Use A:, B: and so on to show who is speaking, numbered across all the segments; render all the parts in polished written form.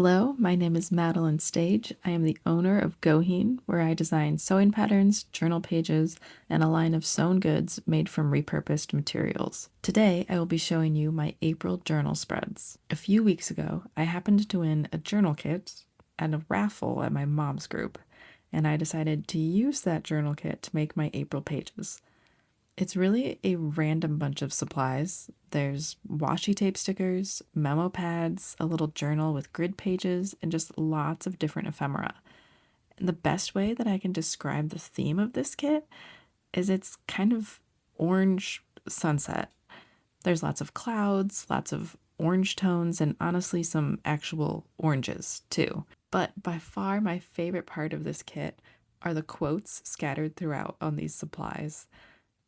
A: Hello, my name is Madeline Stage. I am the owner of Goheen, where I design sewing patterns, journal pages, and a line of sewn goods made from repurposed materials. Today, I will be showing you my April journal spreads. A few weeks ago, I happened to win a journal kit at a raffle at my mom's group, and I decided to use that journal kit to make my April pages. It's really a random bunch of supplies. There's washi tape stickers, memo pads, a little journal with grid pages, and just lots of different ephemera. And the best way that I can describe the theme of this kit is it's kind of orange sunset. There's lots of clouds, lots of orange tones, and honestly, some actual oranges too. But by far my favorite part of this kit are the quotes scattered throughout on these supplies.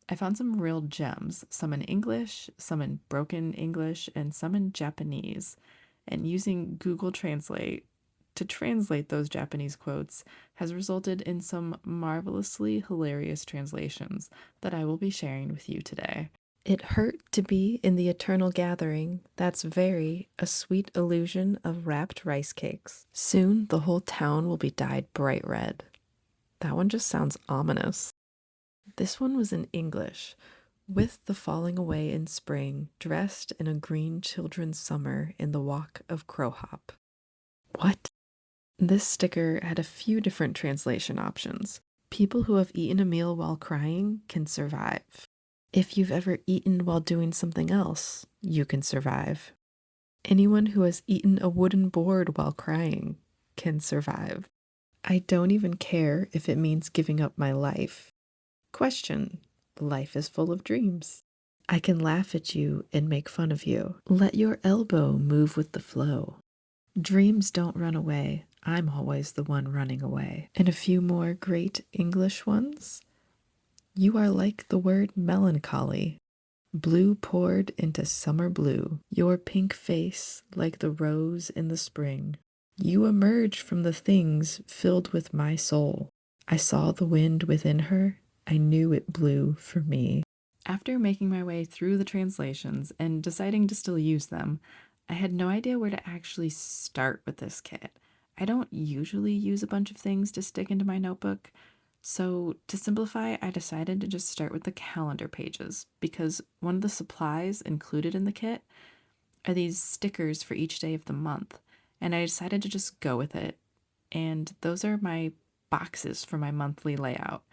A: I found some real gems, some in English, some in broken English, and some in Japanese. And using Google Translate to translate those Japanese quotes has resulted in some marvelously hilarious translations that I will be sharing with you today. It hurt to be in the eternal gathering. That's very a sweet illusion of wrapped rice cakes. Soon the whole town will be dyed bright red. That one just sounds ominous. This one was in English. With the falling away in spring, dressed in a green children's summer in the walk of crowhop. What? This sticker had a few different translation options. People who have eaten a meal while crying can survive. If you've ever eaten while doing something else, you can survive. Anyone who has eaten a wooden board while crying can survive. I don't even care if it means giving up my life. Question. Life is full of dreams. I can laugh at you and make fun of you. Let your elbow move with the flow. Dreams don't run away. I'm always the one running away. And a few more great English ones. You are like the word melancholy. Blue poured into summer blue. Your pink face like the rose in the spring. You emerge from the things filled with my soul. I saw the wind within her. I knew it blew for me. After making my way through the translations and deciding to still use them, I had no idea where to actually start with this kit. I don't usually use a bunch of things to stick into my notebook, so to simplify, I decided to just start with the calendar pages because one of the supplies included in the kit are these stickers for each day of the month, and I decided to just go with it. And those are my boxes for my monthly layout.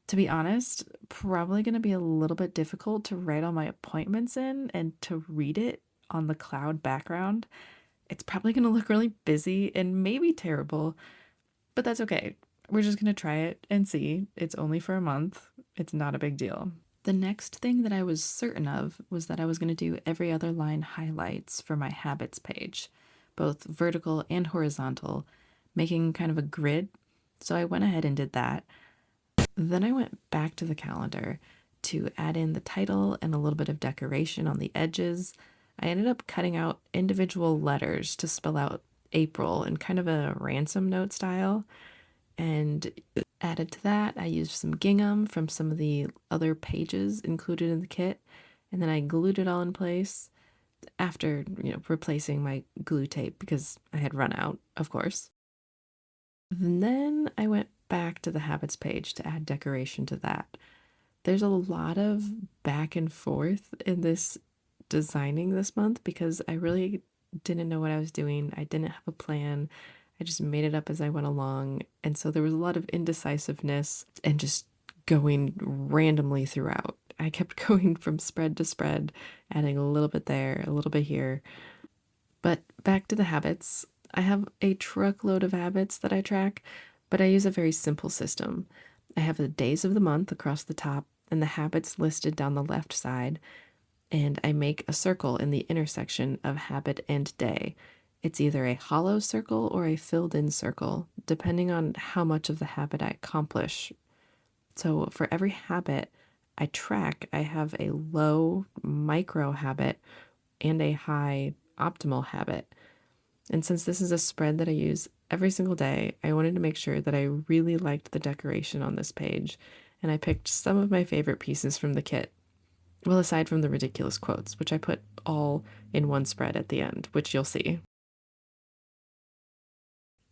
A: To be honest, probably going to be a little bit difficult to write all my appointments in and to read it on the cloud background. It's probably going to look really busy and maybe terrible, but that's okay. We're just going to try it and see. It's only for a month. It's not a big deal. The next thing that I was certain of was that I was going to do every other line highlights for my habits page, both vertical and horizontal, making kind of a grid. So I went ahead and did that. Then I went back to the calendar to add in the title and a little bit of decoration on the edges. I ended up cutting out individual letters to spell out April in kind of a ransom note style. And added to that, I used some gingham from some of the other pages included in the kit. And then I glued it all in place after, replacing my glue tape because I had run out, of course. And then I went back to the habits page to add decoration to that. There's a lot of back and forth in this designing this month because I really didn't know what I was doing. I didn't have a plan. I just made it up as I went along. And so there was a lot of indecisiveness and just going randomly throughout. I kept going from spread to spread, adding a little bit there, a little bit here. But back to the habits. I have a truckload of habits that I track, but I use a very simple system. I have the days of the month across the top and the habits listed down the left side, and I make a circle in the intersection of habit and day. It's either a hollow circle or a filled in circle, depending on how much of the habit I accomplish. So for every habit I track, I have a low micro habit and a high optimal habit. And since this is a spread that I use every single day, I wanted to make sure that I really liked the decoration on this page, and I picked some of my favorite pieces from the kit. Well, aside from the ridiculous quotes, which I put all in one spread at the end, which you'll see.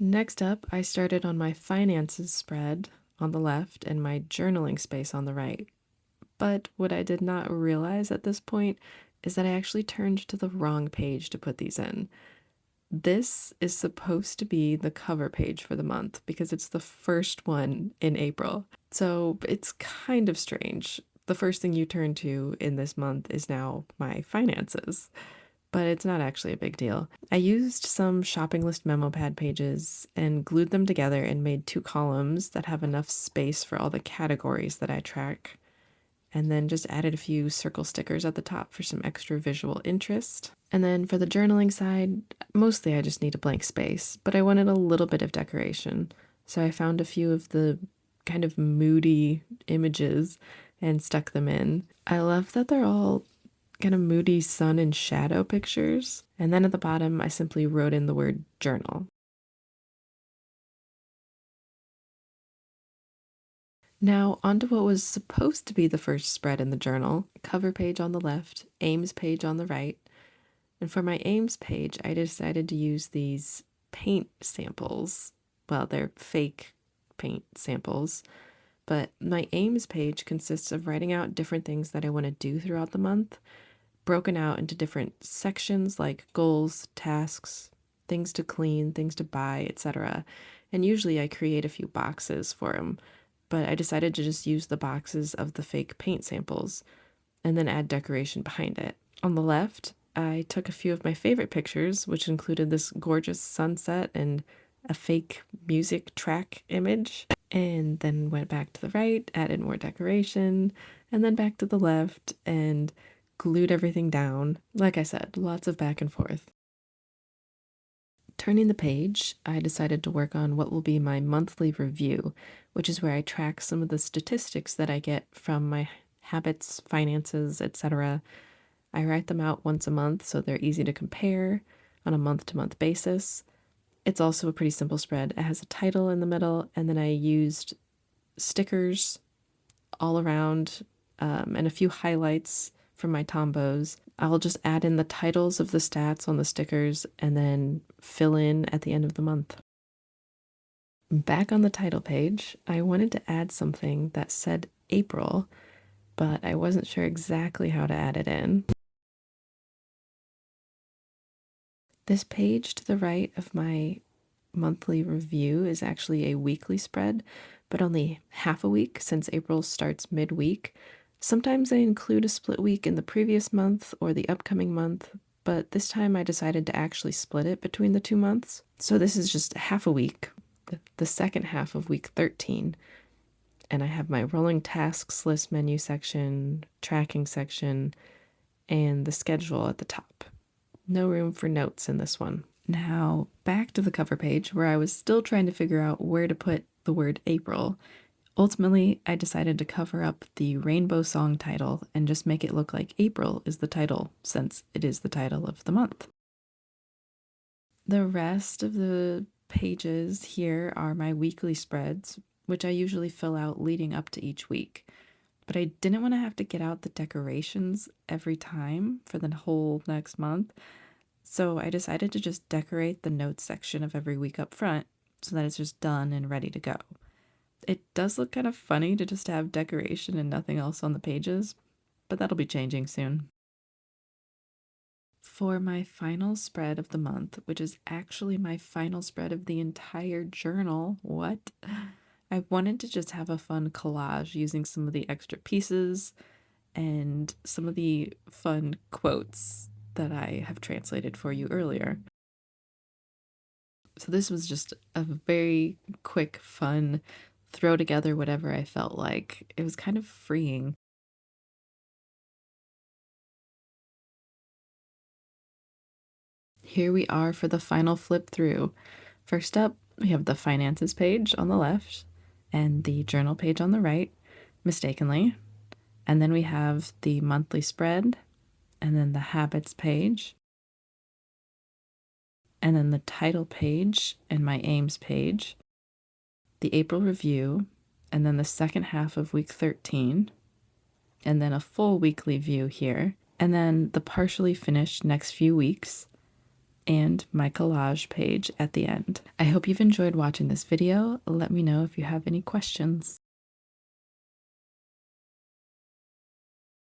A: Next up, I started on my finances spread on the left and my journaling space on the right. But what I did not realize at this point is that I actually turned to the wrong page to put these in. This is supposed to be the cover page for the month because it's the first one in April. So it's kind of strange. The first thing you turn to in this month is now my finances, but it's not actually a big deal. I used some shopping list memo pad pages and glued them together and made two columns that have enough space for all the categories that I track, and then just added a few circle stickers at the top for some extra visual interest. And then for the journaling side, mostly I just need a blank space, but I wanted a little bit of decoration. So I found a few of the kind of moody images and stuck them in. I love that they're all kind of moody sun and shadow pictures. And then at the bottom, I simply wrote in the word journal. Now, onto what was supposed to be the first spread in the journal, cover page on the left, aims page on the right. And for my aims page, I decided to use these paint samples. Well, they're fake paint samples, but my aims page consists of writing out different things that I want to do throughout the month, broken out into different sections like goals, tasks, things to clean, things to buy, etc. And usually I create a few boxes for them, but I decided to just use the boxes of the fake paint samples and then add decoration behind it. On the left, I took a few of my favorite pictures, which included this gorgeous sunset and a fake music track image, and then went back to the right, added more decoration, and then back to the left and glued everything down. Like I said, lots of back and forth. Turning the page, I decided to work on what will be my monthly review, which is where I track some of the statistics that I get from my habits, finances, etc. I write them out once a month so they're easy to compare on a month-to-month basis. It's also a pretty simple spread. It has a title in the middle, and then I used stickers all around and a few highlights from my tombos. I'll just add in the titles of the stats on the stickers and then fill in at the end of the month. Back on the title page, I wanted to add something that said April, but I wasn't sure exactly how to add it in. This page to the right of my monthly review is actually a weekly spread, but only half a week since April starts midweek. Sometimes I include a split week in the previous month or the upcoming month, but this time I decided to actually split it between the 2 months. So this is just half a week, the second half of week 13. And I have my rolling tasks list menu section, tracking section, and the schedule at the top. No room for notes in this one. Now, back to the cover page where I was still trying to figure out where to put the word April. Ultimately, I decided to cover up the rainbow song title and just make it look like April is the title, since it is the title of the month. The rest of the pages here are my weekly spreads, which I usually fill out leading up to each week. But I didn't want to have to get out the decorations every time for the whole next month. So I decided to just decorate the notes section of every week up front so that it's just done and ready to go. It does look kind of funny to just have decoration and nothing else on the pages, but that'll be changing soon. For my final spread of the month, which is actually my final spread of the entire journal, I wanted to just have a fun collage using some of the extra pieces and some of the fun quotes that I have translated for you earlier. So this was just a very quick, fun, throw together whatever I felt like. It was kind of freeing. Here we are for the final flip through. First up, we have the finances page on the left and the journal page on the right, mistakenly. And then we have the monthly spread, and then the habits page, and then the title page and my aims page, the April review, and then the second half of week 13, and then a full weekly view here, and then the partially finished next few weeks, and my collage page at the end. I hope you've enjoyed watching this video. Let me know if you have any questions.